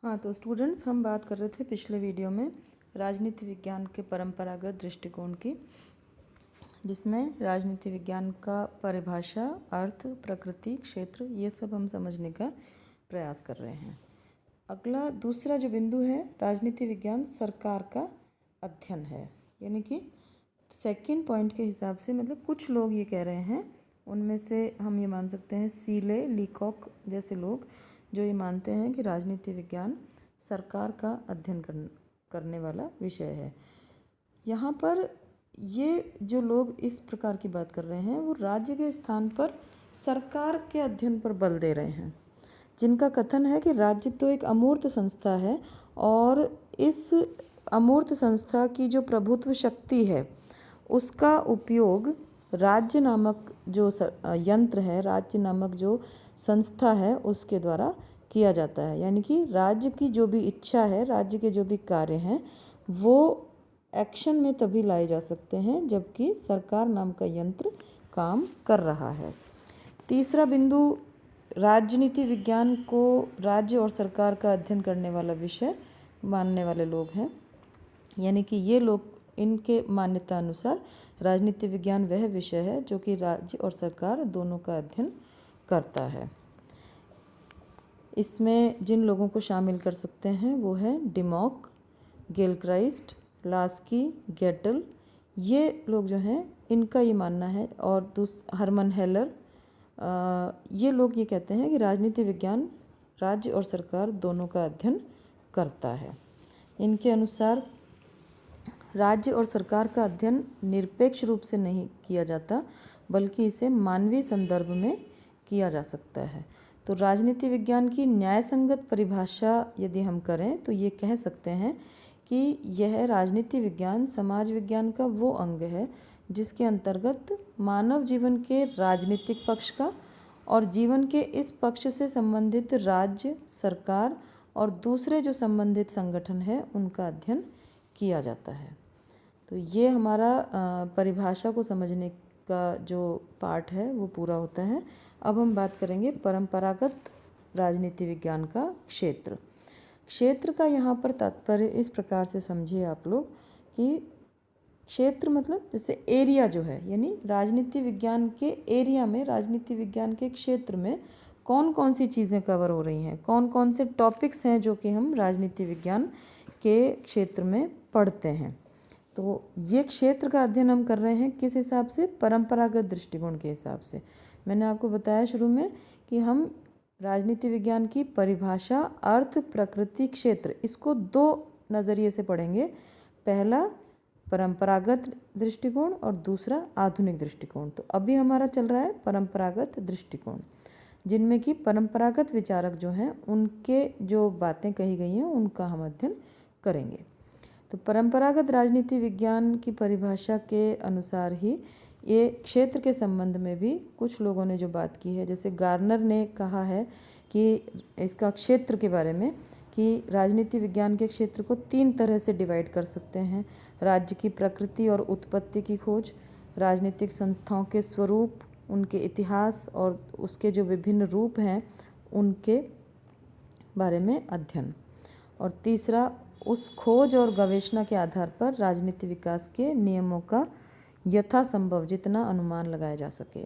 हाँ, तो स्टूडेंट्स हम बात कर रहे थे पिछले वीडियो में राजनीति विज्ञान के परंपरागत दृष्टिकोण की, जिसमें राजनीति विज्ञान का परिभाषा, अर्थ, प्रकृति, क्षेत्र ये सब हम समझने का प्रयास कर रहे हैं। अगला दूसरा जो बिंदु है, राजनीति विज्ञान सरकार का अध्ययन है। यानी कि सेकंड पॉइंट के हिसाब से मतलब कुछ लोग ये कह रहे हैं, उनमें से हम ये मान सकते हैं सीले, लीकॉक जैसे लोग जो ये मानते हैं कि राजनीति विज्ञान सरकार का अध्ययन करने वाला विषय है। यहाँ पर ये जो लोग इस प्रकार की बात कर रहे हैं वो राज्य के स्थान पर सरकार के अध्ययन पर बल दे रहे हैं, जिनका कथन है कि राज्य तो एक अमूर्त संस्था है और इस अमूर्त संस्था की जो प्रभुत्व शक्ति है उसका उपयोग राज्य नामक जो यंत्र है, राज्य नामक जो संस्था है उसके द्वारा किया जाता है। यानी कि राज्य की जो भी इच्छा है, राज्य के जो भी कार्य हैं वो एक्शन में तभी लाए जा सकते हैं जबकि सरकार नाम का यंत्र काम कर रहा है। तीसरा बिंदु, राजनीति विज्ञान को राज्य और सरकार का अध्ययन करने वाला विषय मानने वाले लोग हैं। यानी कि ये लोग, इनके मान्यता अनुसार राजनीति विज्ञान वह विषय है जो कि राज्य और सरकार दोनों का अध्ययन करता है। इसमें जिन लोगों को शामिल कर सकते हैं वो है डिमॉक, गिलक्राइस्ट, लास्की, गेटल, ये लोग जो हैं इनका ये मानना है। और हरमन हेलर, ये लोग ये कहते हैं कि राजनीति विज्ञान राज्य और सरकार दोनों का अध्ययन करता है। इनके अनुसार राज्य और सरकार का अध्ययन निरपेक्ष रूप से नहीं किया जाता बल्कि इसे मानवीय संदर्भ में किया जा सकता है। तो राजनीति विज्ञान की न्यायसंगत परिभाषा यदि हम करें तो ये कह सकते हैं कि यह राजनीति विज्ञान समाज विज्ञान का वो अंग है जिसके अंतर्गत मानव जीवन के राजनीतिक पक्ष का और जीवन के इस पक्ष से संबंधित राज्य, सरकार और दूसरे जो संबंधित संगठन है उनका अध्ययन किया जाता है। तो ये हमारा परिभाषा को समझने का जो पार्ट है वो पूरा होता है। अब हम बात करेंगे परंपरागत राजनीति विज्ञान का क्षेत्र। क्षेत्र का यहाँ पर तात्पर्य इस प्रकार से समझिए आप लोग कि क्षेत्र मतलब जैसे एरिया जो है, यानी राजनीति विज्ञान के एरिया में, राजनीति विज्ञान के क्षेत्र में कौन कौन सी चीज़ें कवर हो रही हैं, कौन कौन से टॉपिक्स हैं जो कि हम राजनीति विज्ञान के क्षेत्र में पढ़ते हैं। तो ये क्षेत्र का अध्ययन हम कर रहे हैं किस हिसाब से? परंपरागत दृष्टिकोण के हिसाब से। मैंने आपको बताया शुरू में कि हम राजनीति विज्ञान की परिभाषा, अर्थ, प्रकृति, क्षेत्र, इसको दो नज़रिए से पढ़ेंगे। पहला परंपरागत दृष्टिकोण और दूसरा आधुनिक दृष्टिकोण। तो अभी हमारा चल रहा है परंपरागत दृष्टिकोण, जिनमें कि परंपरागत विचारक जो हैं उनके जो बातें कही गई हैं उनका हम अध्ययन करेंगे। तो परंपरागत राजनीति विज्ञान की परिभाषा के अनुसार ही ये क्षेत्र के संबंध में भी कुछ लोगों ने जो बात की है, जैसे गार्नर ने कहा है कि इसका क्षेत्र के बारे में कि राजनीति विज्ञान के क्षेत्र को 3 तरह से डिवाइड कर सकते हैं। राज्य की प्रकृति और उत्पत्ति की खोज, राजनीतिक संस्थाओं के स्वरूप, उनके इतिहास और उसके जो विभिन्न रूप हैं उनके बारे में अध्ययन, और तीसरा उस खोज और गवेषणा के आधार पर राजनीति विकास के नियमों का यथासंभव जितना अनुमान लगाया जा सके।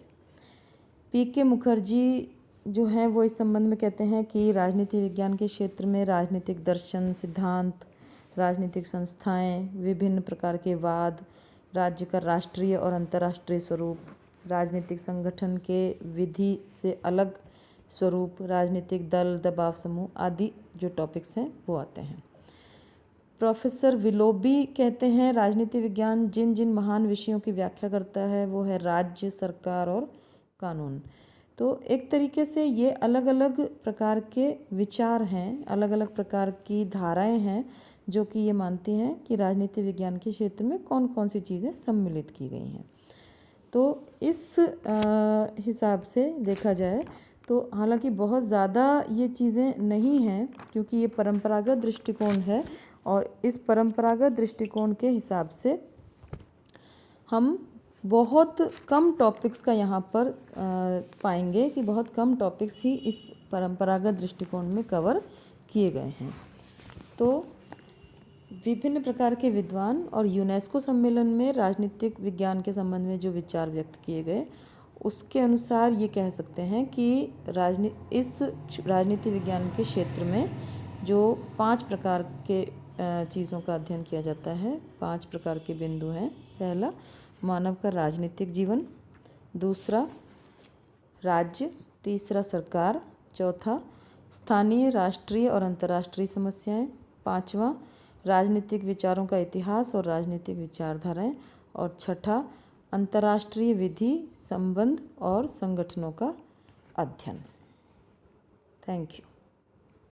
पीके मुखर्जी जो हैं वो इस संबंध में कहते हैं कि राजनीति विज्ञान के क्षेत्र में राजनीतिक दर्शन, सिद्धांत, राजनीतिक संस्थाएं, विभिन्न प्रकार के वाद, राज्य का राष्ट्रीय और अंतर्राष्ट्रीय स्वरूप, राजनीतिक संगठन के विधि से अलग स्वरूप, राजनीतिक दल, दबाव समूह आदि जो टॉपिक्स हैं वो आते हैं। प्रोफेसर विलोबी कहते हैं राजनीति विज्ञान जिन जिन महान विषयों की व्याख्या करता है वो है राज्य, सरकार और कानून। तो एक तरीके से ये अलग अलग प्रकार के विचार हैं, अलग अलग प्रकार की धाराएं हैं जो कि ये मानती हैं कि राजनीति विज्ञान के क्षेत्र में कौन कौन सी चीज़ें सम्मिलित की गई हैं। तो इस हिसाब से देखा जाए तो हालांकि बहुत ज़्यादा ये चीज़ें नहीं हैं क्योंकि ये परंपरागत दृष्टिकोण है, और इस परंपरागत दृष्टिकोण के हिसाब से हम बहुत कम टॉपिक्स का यहाँ पर पाएंगे कि बहुत कम टॉपिक्स ही इस परंपरागत दृष्टिकोण में कवर किए गए हैं। तो विभिन्न प्रकार के विद्वान और यूनेस्को सम्मेलन में राजनीतिक विज्ञान के संबंध में जो विचार व्यक्त किए गए, उसके अनुसार ये कह सकते हैं कि इस राजनीति विज्ञान के क्षेत्र में जो 5 प्रकार के चीज़ों का अध्ययन किया जाता है, 5 प्रकार के बिंदु हैं। पहला, मानव का राजनीतिक जीवन। दूसरा, राज्य। तीसरा, सरकार। चौथा, स्थानीय, राष्ट्रीय और अंतर्राष्ट्रीय समस्याएं। पांचवा, राजनीतिक विचारों का इतिहास और राजनीतिक विचारधाराएं। और छठा, अंतर्राष्ट्रीय विधि, संबंध और संगठनों का अध्ययन। Thank you.